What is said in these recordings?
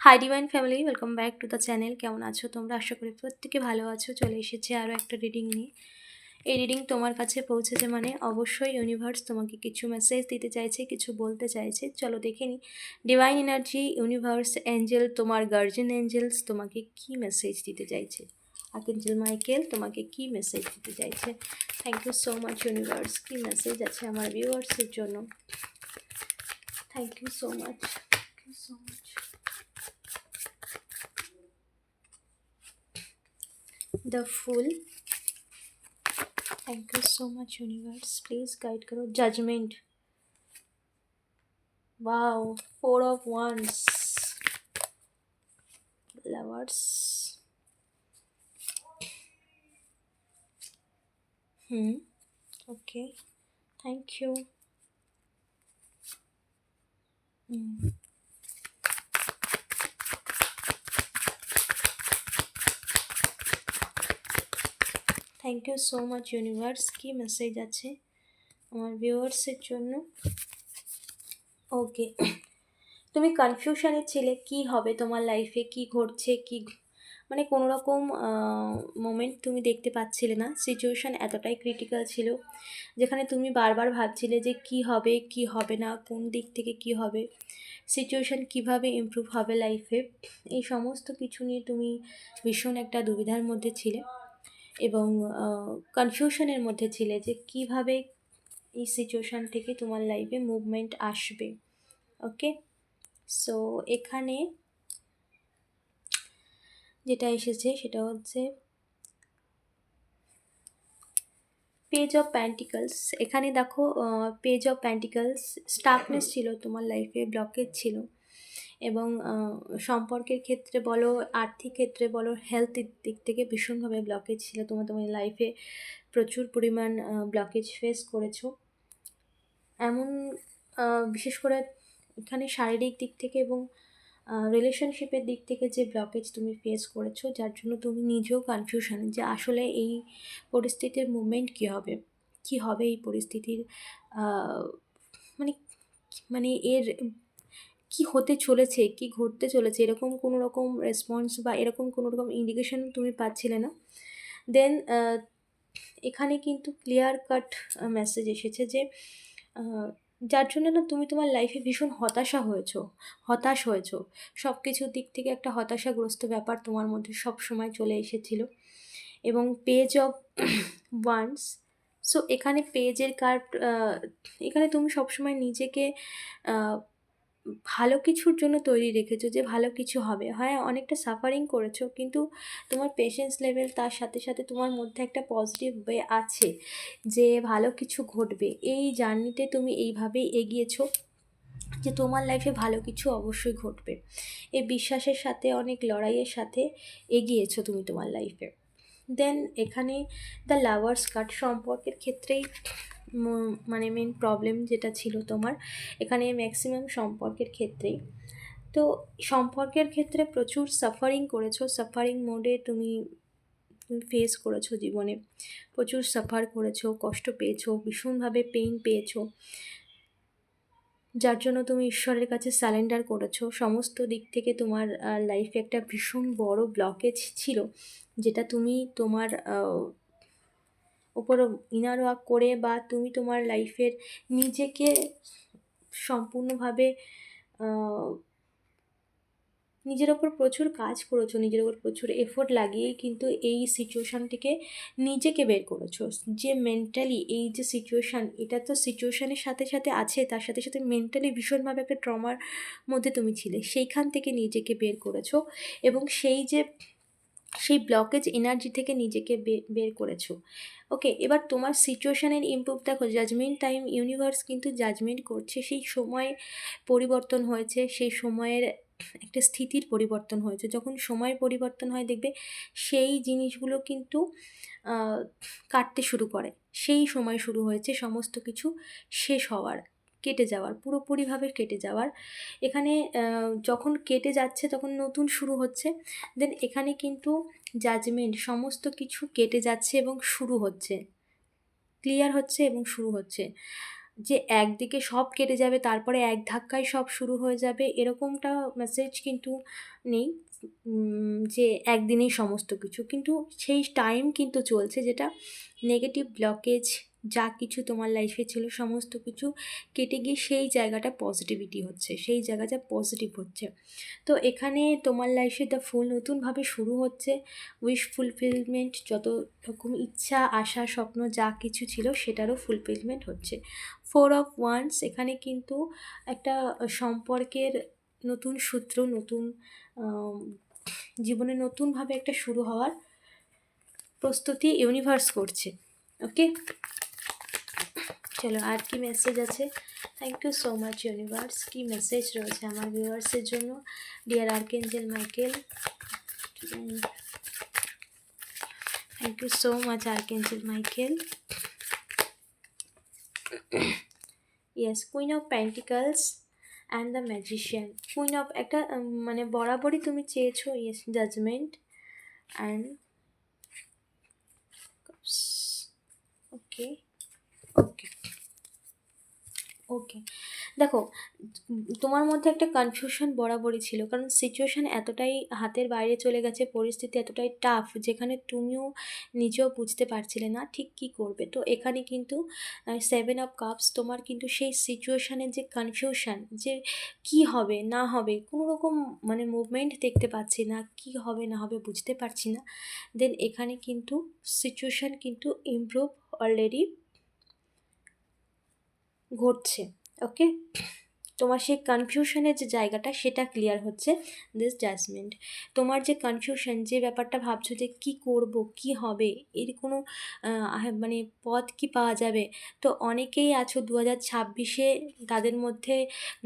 Hi divine family, welcome back to the channel. কেমন আছো তোমরা? আশা করি প্রত্যেকে ভালো আছো। চলে এসেছে আরও একটা রিডিং নিয়ে। এই রিডিং তোমার কাছে পৌঁছেছে মানে অবশ্যই ইউনিভার্স তোমাকে কিছু মেসেজ দিতে চাইছে, কিছু বলতে চাইছে। চলো দেখে নিই ডিভাইন এনার্জি, ইউনিভার্স, অ্যাঞ্জেল, তোমার গার্জিয়ান অ্যাঞ্জেলস তোমাকে কি মেসেজ দিতে চাইছে। আর্কএঞ্জেল মাইকেল তোমাকে কি মেসেজ দিতে চাইছে। Thank you so much universe. কি মেসেজ আছে আমার ভিউয়ার্সের জন্য? Thank you so much, thank you so much. The Fool. Thank you so much universe. Please guide करो. Judgment. Wow. 4 of Wands. Lovers. Okay. Thank you. Thank you so much universe. কি message আছে আমার ভিউয়ার্সের জন্য? ওকে, তুমি কনফিউশনে ছিলে কি হবে তোমার লাইফে, কি ঘটছে, কি মানে কোনো রকম মোমেন্ট তুমি দেখতে পাচ্ছিলে না। সিচুয়েশান এতটাই ক্রিটিক্যাল ছিল যেখানে তুমি বারবার ভাবছিলে যে কি হবে, কি হবে না, কোন দিক থেকে কি হবে, সিচুয়েশান কিভাবে ইমপ্রুভ হবে লাইফে। এই সমস্ত কিছু নিয়ে তুমি ভীষণ একটা দুবিধার মধ্যে ছিলে এবং কনফিউশনের মধ্যে ছিলে যে কিভাবে এই সিচুয়েশান থেকে তোমার লাইফে মুভমেন্ট আসবে। ওকে, সো এখানে যেটা এসেছে সেটা হচ্ছে পেজ অফ প্যান্টিকলস। এখানে দেখো পেজ অফ প্যান্টিকলস, স্টাকনেস ছিল তোমার লাইফে, ব্লকেজ ছিল এবং সম্পর্কের ক্ষেত্রে বলো, আর্থিক ক্ষেত্রে বলো, হেলথের দিক থেকে ভীষণভাবে ব্লকেজ ছিল। তোমার লাইফে প্রচুর পরিমাণ ব্লকেজ ফেস করেছো। এমন বিশেষ করে এখানে শারীরিক দিক থেকে এবং রিলেশনশিপের দিক থেকে যে ব্লকেজ তুমি ফেস করেছো, যার জন্য তুমি নিজেও কনফিউশন যে আসলে এই পরিস্থিতির মুভমেন্ট কী হবে, কী হবে এই পরিস্থিতির, মানে মানে এর কি হতে চলেছে, কি ঘটতে চলেছে, এরকম কোনো রকম রেসপন্স বা এরকম কোনো রকম ইন্ডিকেশন তুমি পাচ্ছিলে না। দেন এখানে কিন্তু ক্লিয়ার কাট মেসেজ এসেছে যে যার জন্য না তুমি তোমার লাইফে ভীষণ হতাশ হয়েছো। সব কিছুর দিক থেকে একটা হতাশাগ্রস্ত ব্যাপার তোমার মধ্যে সব সময় চলে এসেছিল। এবং পেজ অফ ওয়ান্স, সো এখানে পেজের কার্ড, এখানে তুমি সবসময় নিজেকে ভালো কিছুর জন্য তৈরি রেখেছো যে ভালো কিছু হবে। হ্যাঁ, অনেকটা সাফারিং করেছো, কিন্তু তোমার পেশেন্স লেভেল, তার সাথে সাথে তোমার মধ্যে একটা পজিটিভ ওয়ে আছে যে ভালো কিছু ঘটবে। এই জার্নিতে তুমি এইভাবেই এগিয়েছো যে তোমার লাইফে ভালো কিছু অবশ্যই ঘটবে। এই বিশ্বাসের সাথে, অনেক লড়াইয়ের সাথে এগিয়েছো তুমি তোমার লাইফে। দেন এখানে দ্য লাভার্স কার্ড, সম্পর্কের ক্ষেত্রেই মানে মেন প্রবলেম যেটা ছিল তোমার এখানে ম্যাক্সিমাম সম্পর্কের ক্ষেত্রেই। তো সম্পর্কের ক্ষেত্রে প্রচুর সাফারিং করেছো, সাফারিং মোডে তুমি ফেস করেছো জীবনে, প্রচুর সাফার করেছো, কষ্ট পেয়েছো, ভীষণভাবে পেইন পেয়েছো, যার জন্য তুমি ঈশ্বরের কাছে সারেন্ডার করেছো। সমস্ত দিক থেকে তোমার লাইফে একটা ভীষণ বড় ব্লকেজ ছিল, যেটা তুমি তোমার উপর ইনার ওয়ার্ক করে বা তুমি তোমার লাইফের নিজেকে সম্পূর্ণভাবে নিজের ওপর প্রচুর কাজ করেছো, নিজের ওপর প্রচুর এফোর্ট লাগিয়েই কিন্তু এই সিচুয়েশান থেকে নিজেকে বের করেছো। যে মেন্টালি এই যে সিচুয়েশান, এটা তো সিচুয়েশানের সাথে সাথে আছে, তার সাথে সাথে মেন্টালি ভীষণভাবে একটা ট্রমার মধ্যে তুমি ছিলে, সেইখান থেকে নিজেকে বের করেছো এবং সেই ব্লকেজ এনার্জি থেকে নিজেকে বের করেছো। ওকে, এবার তোমার সিচুয়েশানের ইমপ্রুভ দেখো। জাজমেন্ট টাইম, ইউনিভার্স কিন্তু জাজমেন্ট করছে। সেই সময় পরিবর্তন হয়েছে, সেই সময়ের একটা স্থিতির পরিবর্তন হয়েছে। যখন সময় পরিবর্তন হয় দেখবে সেই জিনিসগুলো কিন্তু কাটতে শুরু করে। সেই সময় শুরু হয়েছে সমস্ত কিছু শেষ হওয়ার, কেটে যাওয়ার, পুরোপুরিভাবে কেটে যাওয়ার। এখানে যখন কেটে যাচ্ছে তখন নতুন শুরু হচ্ছে। দেন এখানে কিন্তু জাজমেন্ট, সমস্ত কিছু কেটে যাচ্ছে এবং শুরু হচ্ছে, ক্লিয়ার হচ্ছে এবং শুরু হচ্ছে। যে একদিকে সব কেটে যাবে তারপরে এক ধাক্কায় সব শুরু হয়ে যাবে এরকমটা মেসেজ কিন্তু নেই, যে একদিনেই সমস্ত কিছু, কিন্তু সেই টাইম কিন্তু চলছে যেটা নেগেটিভ ব্লকেজ যা কিছু তোমার লাইফে ছিল সমস্ত কিছু কেটে গিয়ে সেই জায়গাটা পজিটিভিটি হচ্ছে, সেই জায়গাটা পজিটিভ হচ্ছে। তো এখানে তোমার লাইফে দ্য ফুল নতুনভাবে শুরু হচ্ছে, উইশ ফুলফিলমেন্ট, যত রকম ইচ্ছা আশা স্বপ্ন যা কিছু ছিল সেটারও ফুলফিলমেন্ট হচ্ছে। 4 অফ ওয়ান্স এখানে কিন্তু একটা সম্পর্কের নতুন সূত্র, নতুন আম, জীবনে নতুনভাবে একটা শুরু হওয়ার প্রস্তুতি ইউনিভার্স করছে। ওকে, চলো আর কি মেসেজ আছে। Thank you so much universe, কি মেসেজ রয়েছে আমার ভিউয়ার্সের জন্য। Dear archangel Michael, thank you so much archangel Michael. Yes, queen of pentacles and the magician. Queen of একটা মানে বরাবরই তুমি চেয়েছো, yes, judgment and okay okay okay. দেখো, তোমার মধ্যে একটা কনফিউশন বরাবরই ছিল, কারণ সিচুয়েশান এতটাই হাতের বাইরে চলে গেছে, পরিস্থিতি এতটাই টাফ যেখানে তুমিও নিজেও বুঝতে পারছিলে না ঠিক কী করবে। তো এখানে কিন্তু 7 অফ কাপস তোমার কিন্তু সেই সিচুয়েশানের যে কনফিউশন, যে কি হবে না হবে, কোনো রকম মানে মুভমেন্ট দেখতে পাচ্ছি না, কি হবে না হবে বুঝতে পারছি না। দেন এখানে কিন্তু সিচুয়েশান কিন্তু ইমপ্রুভ অলরেডি ঘটছে। ওকে, তোমার সেই কনফিউশনের যে জায়গাটা সেটা ক্লিয়ার হচ্ছে দিস জাজমেন্ট। তোমার যে কনফিউশন, যে ব্যাপারটা ভাবছো যে কি করব কি হবে, এর কোনো মানে পথ কি পাওয়া যাবে। তো অনেকেই আছো 2026-এ, তাদের মধ্যে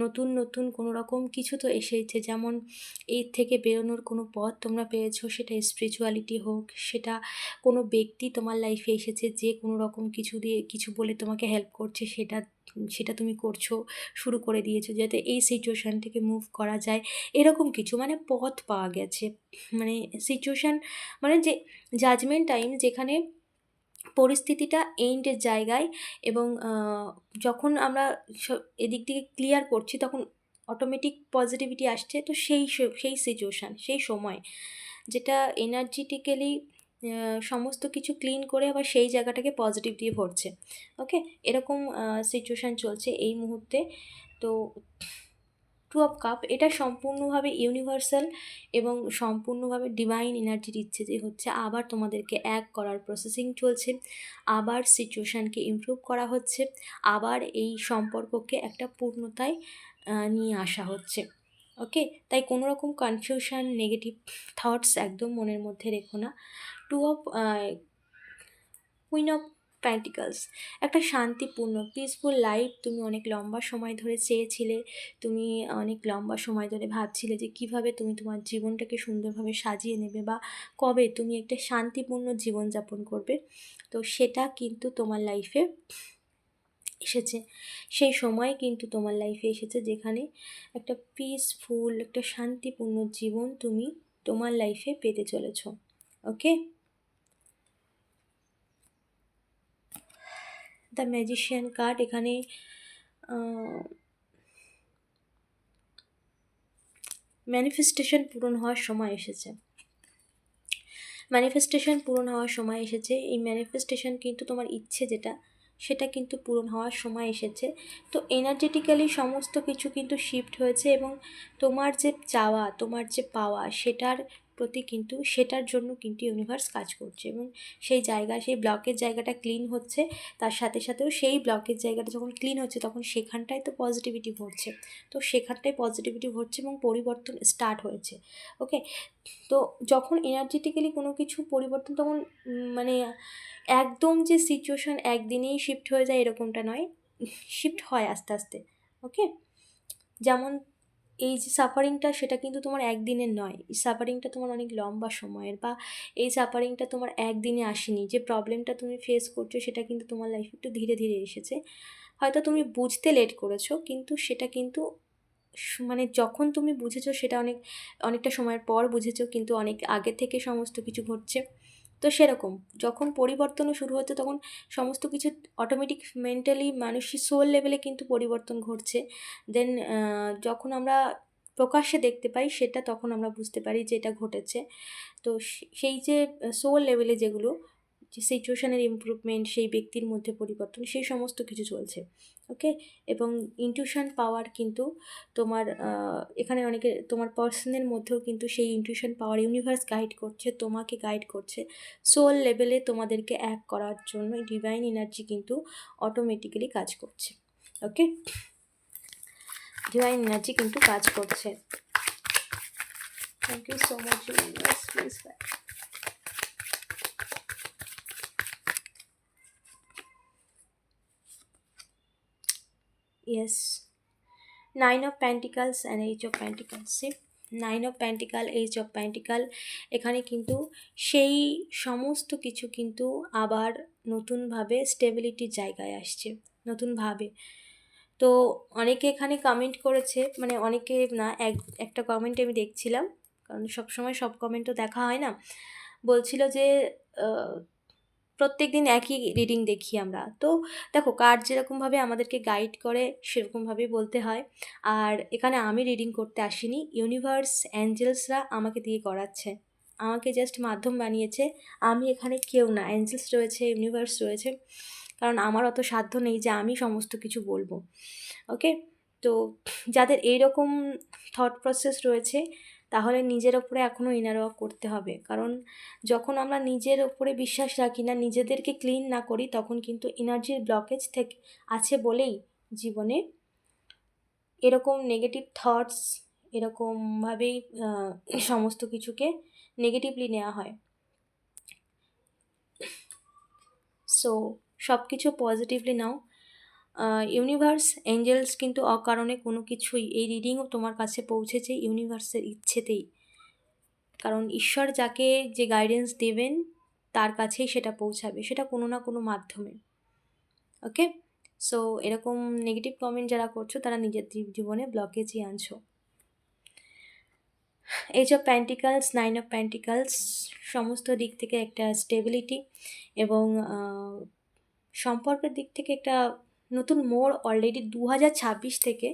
নতুন নতুন কোনো রকম কিছু তো এসেছে, যেমন এর থেকে বেরোনোর কোনো পথ তোমরা পেয়েছো, সেটা স্পিরিচুয়ালিটি হোক, সেটা কোনো ব্যক্তি তোমার লাইফে এসেছে যে কোনো রকম কিছু দিয়ে কিছু বলে তোমাকে হেল্প করছে, সেটা সেটা তুমি করছো, শুরু করে দিয়েছো যাতে এই সিচুয়েশান থেকে মুভ করা যায়, এরকম কিছু মানে পথ পাওয়া গেছে। মানে সিচুয়েশান মানে যে জাজমেন্ট টাইম, যেখানে পরিস্থিতিটা এন্ডের জায়গায়, এবং যখন আমরা এদিক থেকে ক্লিয়ার করছি তখন অটোমেটিক পজিটিভিটি আসছে। তো সেই সিচুয়েশান, সেই সময় যেটা এনার্জিটিক্যালি সমস্ত কিছু ক্লিন করে আবার সেই জায়গাটাকে পজিটিভ দিয়ে ভরছে। ওকে, এরকম সিচুয়েশান চলছে এই মুহূর্তে। তো 2 অফ কাপ এটা সম্পূর্ণভাবে ইউনিভার্সাল এবং সম্পূর্ণভাবে ডিভাইন এনার্জি দিচ্ছে, যে হচ্ছে আবার তোমাদেরকে এক করার প্রসেসিং চলছে, আবার সিচুয়েশানকে ইমপ্রুভ করা হচ্ছে, আবার এই সম্পর্ককে একটা পূর্ণতায় নিয়ে আসা হচ্ছে। ওকে, তাই কোনো রকম কনফিউশন, নেগেটিভ থটস একদম মনের মধ্যে রেখো না। Two of queen of pentacles একটা শান্তিপূর্ণ পিসফুল লাইফ তুমি অনেক লম্বা সময় ধরে চেয়েছিলে, তুমি অনেক লম্বা সময় ধরে ভাবছিলে যে কিভাবে তুমি তোমার জীবনটাকে সুন্দরভাবে সাজিয়ে নেবে, বা কবে তুমি একটা শান্তিপূর্ণ জীবনযাপন করবে। তো সেটা কিন্তু তোমার লাইফে এসেছে, সেই সময় কিন্তু তোমার লাইফে এসেছে যেখানে একটা পিসফুল, একটা শান্তিপূর্ণ জীবন তুমি তোমার লাইফে পেতে চলেছো। ওকে, দ্য ম্যাজিশিয়ান কার্ড এখানে ম্যানিফেস্টেশন পূরণ হওয়ার সময় এসেছে, ম্যানিফেস্টেশন পূরণ হওয়ার সময় এসেছে। এই ম্যানিফেস্টেশন কিন্তু তোমার ইচ্ছে যেটা, সেটা কিন্তু পূরণ হওয়ার সময় এসেছে। তো এনার্জেটিক্যালি সমস্ত কিছু কিন্তু শিফট হয়েছে, এবং তোমার যে চাওয়া, তোমার যে পাওয়া, সেটার প্রতি কিন্তু সেটার জন্য কিন্তু ইউনিভার্স কাজ করছে, এবং সেই জায়গা, সেই ব্লকের জায়গাটা ক্লিন হচ্ছে। তার সাথে সাথেও সেই ব্লকের জায়গাটা যখন ক্লিন হচ্ছে তখন সেখানটায় তো পজিটিভিটি ভরছে, তো সেখানটায় পজিটিভিটি ভরছে এবং পরিবর্তন স্টার্ট হয়েছে। ওকে, তো যখন এনার্জেটিক্যালি কোনো কিছু পরিবর্তন, তখন মানে একদম যে সিচুয়েশান একদিনেই শিফট হয়ে যায় এরকমটা নয়, শিফট হয় আস্তে আস্তে। ওকে, যেমন এই যে সাফারিংটা, সেটা কিন্তু তোমার একদিনের নয়, এই সাফারিংটা তোমার অনেক লম্বা সময়ের, বা এই সাফারিংটা তোমার একদিনে আসেনি। যে প্রবলেমটা তুমি ফেস করছো সেটা কিন্তু তোমার লাইফে একটু ধীরে ধীরে এসেছে, হয়তো তুমি বুঝতে লেট করেছো, কিন্তু সেটা কিন্তু মানে যখন তুমি বুঝেছো সেটা অনেকটা সময়ের পর বুঝেছো, কিন্তু অনেক আগে থেকে সমস্ত কিছু ঘটছে। তো সেরকম যখন পরিবর্তনও শুরু হচ্ছে তখন সমস্ত কিছু অটোমেটিক মেন্টালি মানসিক সোল লেভেলে কিন্তু পরিবর্তন ঘটছে। দেন যখন আমরা প্রকাশ্যে দেখতে পাই সেটা তখন আমরা বুঝতে পারি যে এটা ঘটেছে। তো সেই যে সোল লেভেলে যেগুলো, যে সিচুয়েশনের ইমপ্রুভমেন্ট, সেই ব্যক্তির মধ্যে পরিবর্তন, সেই সমস্ত কিছু চলছে। ওকে। এবং ইনটিউশন পাওয়ার কিন্তু তোমার এখানে অনেকে তোমার পার্সনের মধ্যেও কিন্তু সেই ইনটিউশন পাওয়ার ইউনিভার্স গাইড করছে, তোমাকে গাইড করছে সোল লেভেলে তোমাদেরকে এক করার জন্য। ডিভাইন এনার্জি কিন্তু অটোমেটিক্যালি কাজ করছে। ওকে, ডিভাইন এনার্জি কিন্তু কাজ করছে। Thank you so much universe, please. Yes, Nine of Pentacles and Age of Pentacles. See, Nine of Pentacle, Age of Pentacle, এখানে কিন্তু সেই সমস্ত কিছু কিন্তু আবার নতুনভাবে স্টেবিলিটির জায়গায় আসছে, নতুনভাবে। তো অনেকে এখানে কমেন্ট করেছে, মানে অনেকে না, একটা কমেন্ট আমি দেখছিলাম, কারণ সবসময় সব কমেন্টও দেখা হয় না। বলছিল যে প্রত্যেক দিন একই রিডিং দেখি আমরা। তো দেখো, কার্ড যেরকমভাবে আমাদেরকে গাইড করে সেরকমভাবেই বলতে হয়। আর এখানে আমি রিডিং করতে আসিনি, ইউনিভার্স অ্যাঞ্জেলসরা আমাকে দিয়ে করাচ্ছে, আমাকে জাস্ট মাধ্যম বানিয়েছে। আমি এখানে কেউ না, অ্যাঞ্জেলস রয়েছে, ইউনিভার্স রয়েছে, কারণ আমার অত সাধ্য নেই যে আমি সমস্ত কিছু বলবো। ওকে। তো যাদের এইরকম থট প্রসেস রয়েছে, তাহলে নিজের ওপরে এখনও ইনার ওয়ার্ক করতে হবে। কারণ যখন আমরা নিজের ওপরে বিশ্বাস রাখি না, নিজেদেরকে ক্লিন না করি, তখন কিন্তু এনার্জির ব্লকেজ থেকে আছে বলেই জীবনে এরকম নেগেটিভ থটস, এরকমভাবেই সমস্ত কিছুকে নেগেটিভলি নেওয়া হয়। সো সব কিছু পজিটিভলি নাও। ইউনিভার্স এঞ্জেলস কিন্তু অকারণে কোনো কিছুই, এই রিডিংও তোমার কাছে পৌঁছেছে ইউনিভার্সের ইচ্ছেতেই। কারণ ঈশ্বর যাকে যে গাইডেন্স দেবেন তার কাছেই সেটা পৌঁছাবে, সেটা কোনো না কোনো মাধ্যমে। ওকে। সো এরকম নেগেটিভ কমেন্ট যারা করছো তারা নিজের জীবনে ব্লকেজই আনছো। Ace of pentacles, nine of pentacles, সমস্ত দিক থেকে একটা স্টেবিলিটি এবং সম্পর্কের দিক থেকে একটা নতুন মোড়। অলরেডি 2026 থেকে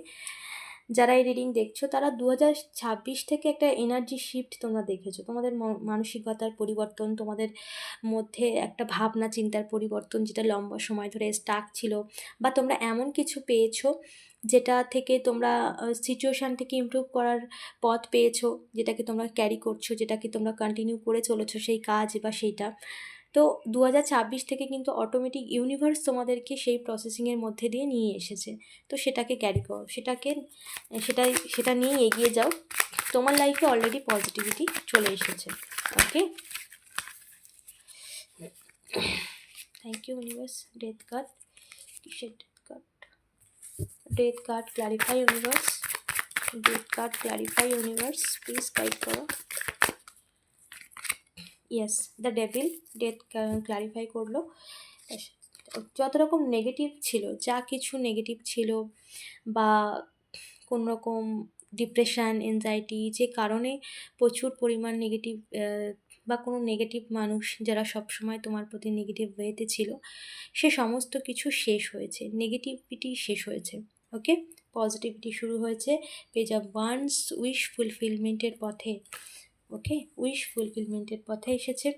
যারা এই রিডিং দেখছো, তারা 2026 থেকে একটা এনার্জি শিফট তোমরা দেখেছো। তোমাদের মানসিকতার পরিবর্তন, তোমাদের মধ্যে একটা ভাবনা চিন্তার পরিবর্তন, যেটা লম্বা সময় ধরে স্টাক ছিল, বা তোমরা এমন কিছু পেয়েছো যেটা থেকে তোমরা সিচুয়েশান থেকে ইমপ্রুভ করার পথ পেয়েছো, যেটাকে তোমরা ক্যারি করছো, যেটাকে তোমরা কন্টিনিউ করে চলেছো সেই কাজ বা সেইটা। তো 2026 থেকে কিন্তু অটোমেটিক ইউনিভার্স তোমাদেরকে সেই প্রসেসিংয়ের মধ্যে দিয়ে নিয়ে এসেছে। তো সেটাকে ক্যারি করো, সেটা নিয়ে এগিয়ে যাও। তোমার লাইফে অলরেডি পজিটিভিটি চলে এসেছে। Okay, thank you universe. Death card, কিসের death card? Death card clarify universe, death card clarify universe, please guide করো। Yes, the devil death clarify করলো। যত রকম নেগেটিভ ছিল, যা কিছু নেগেটিভ ছিল, বা কোনো রকম ডিপ্রেশান, এনজাইটি, যে কারণে প্রচুর পরিমাণ নেগেটিভ, বা কোনো নেগেটিভ মানুষ যারা সবসময় তোমার প্রতি নেগেটিভ ওয়েতে ছিল, সে সমস্ত কিছু শেষ হয়েছে, নেগেটিভিটি শেষ হয়েছে। ওকে, পজিটিভিটি শুরু হয়েছে। পেজ অফ ওয়ান্স, উইশ ফুলফিলমেন্টের পথে। ওকে, উইশ ফুলফিলমেন্টের পথে এসেছে।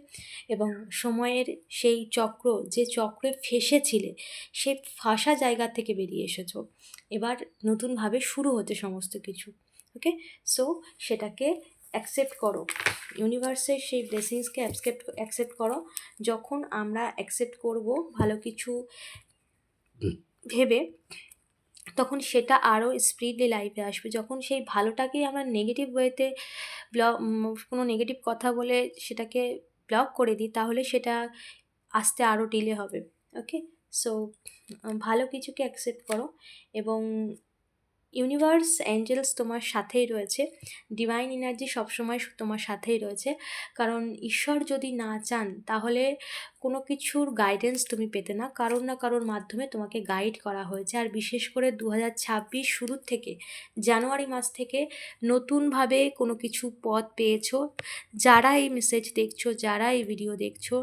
এবং সময়ের সেই চক্র, যে চক্রে ফেসেছিলে, সেই ফাঁসা জায়গা থেকে বেরিয়ে এসেছো। এবার নতুনভাবে শুরু হতে সমস্ত কিছু। ওকে, সো সেটাকে অ্যাকসেপ্ট করো, ইউনিভার্সের সেই ব্লেসিংসকে অ্যাকসেপ্ট করো। যখন আমরা অ্যাকসেপ্ট করব ভালো কিছু ভেবে, তখন সেটা আরও স্পিডলি লাইফে আসবে। যখন সেই ভালোটাকেই আমরা নেগেটিভ ওয়েতে কোনো নেগেটিভ কথা বলে সেটাকে ব্লক করে দিই, তাহলে সেটা আসতে আরও ডিলে হবে। ওকে, সো ভালো কিছুকে অ্যাকসেপ্ট করো। এবং ইউনিভার্স অ্যাঞ্জেলস তোমার সাথেই রয়েছে, ডিভাইন এনার্জি সবসময় তোমার সাথেই রয়েছে। কারণ ঈশ্বর যদি না চান, তাহলে কোনো কিছুর গাইডেন্স তুমি পেতে না, কারোর না কারোর মাধ্যমে তোমাকে গাইড করা হয়েছে। আর বিশেষ করে 2026 শুরুর থেকে, জানুয়ারি মাস থেকে নতুনভাবে কোনো কিছু পথ পেয়েছো। যারা এই মেসেজ দেখছো, যারা এই ভিডিও দেখছো,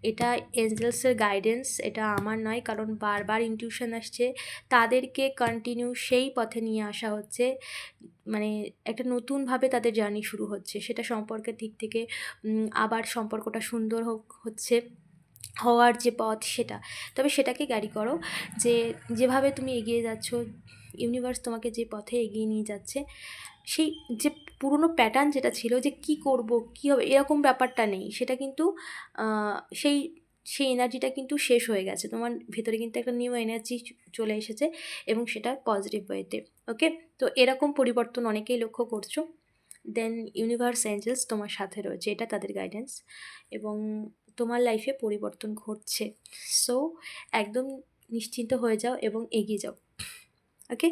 এটা এঞ্জেলসের গাইডেন্স, এটা আমার নয়। কারণ বারবার ইনটিউশন আসছে, তাদেরকে কন্টিনিউ সেই পথে নিয়ে আসা হচ্ছে। মানে একটা নতুনভাবে তাদের জার্নি শুরু হচ্ছে, সেটা সম্পর্কের দিক থেকে আবার সম্পর্কটা সুন্দর হচ্ছে হওয়ার যে পথ সেটা। তবে সেটাকে ক্যারি করো, যে যেভাবে তুমি এগিয়ে যাচ্ছ, ইউনিভার্স তোমাকে যে পথে এগিয়ে নিয়ে যাচ্ছে, সেই যে পুরনো প্যাটার্ন যেটা ছিল, যে কি করব, কী হবে, এরকম ব্যাপারটা নেই। সেটা কিন্তু সেই সেই এনার্জিটা কিন্তু শেষ হয়ে গেছে। তোমার ভেতরে কিন্তু একটা নিউ এনার্জি চলে এসেছে, এবং সেটা পজিটিভ ওয়েতে। ওকে, তো এরকম পরিবর্তন অনেকেই লক্ষ্য করছো। দেন ইউনিভার্স এঞ্জেলস তোমার সাথে রয়েছে, এটা তাদের গাইডেন্স, এবং তোমার লাইফে পরিবর্তন ঘটছে। সো একদম নিশ্চিন্ত হয়ে যাও এবং এগিয়ে যাও। ওকে,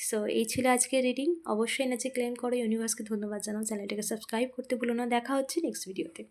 সো এই ছিল আজকের রিডিং। অবশ্যই এনার্জি ক্লেম করো, ইউনিভার্সকে ধন্যবাদ জানাও, চ্যানেলটাকে সাবস্ক্রাইব করতে ভুলো না। দেখা হচ্ছে নেক্সট ভিডিওতে।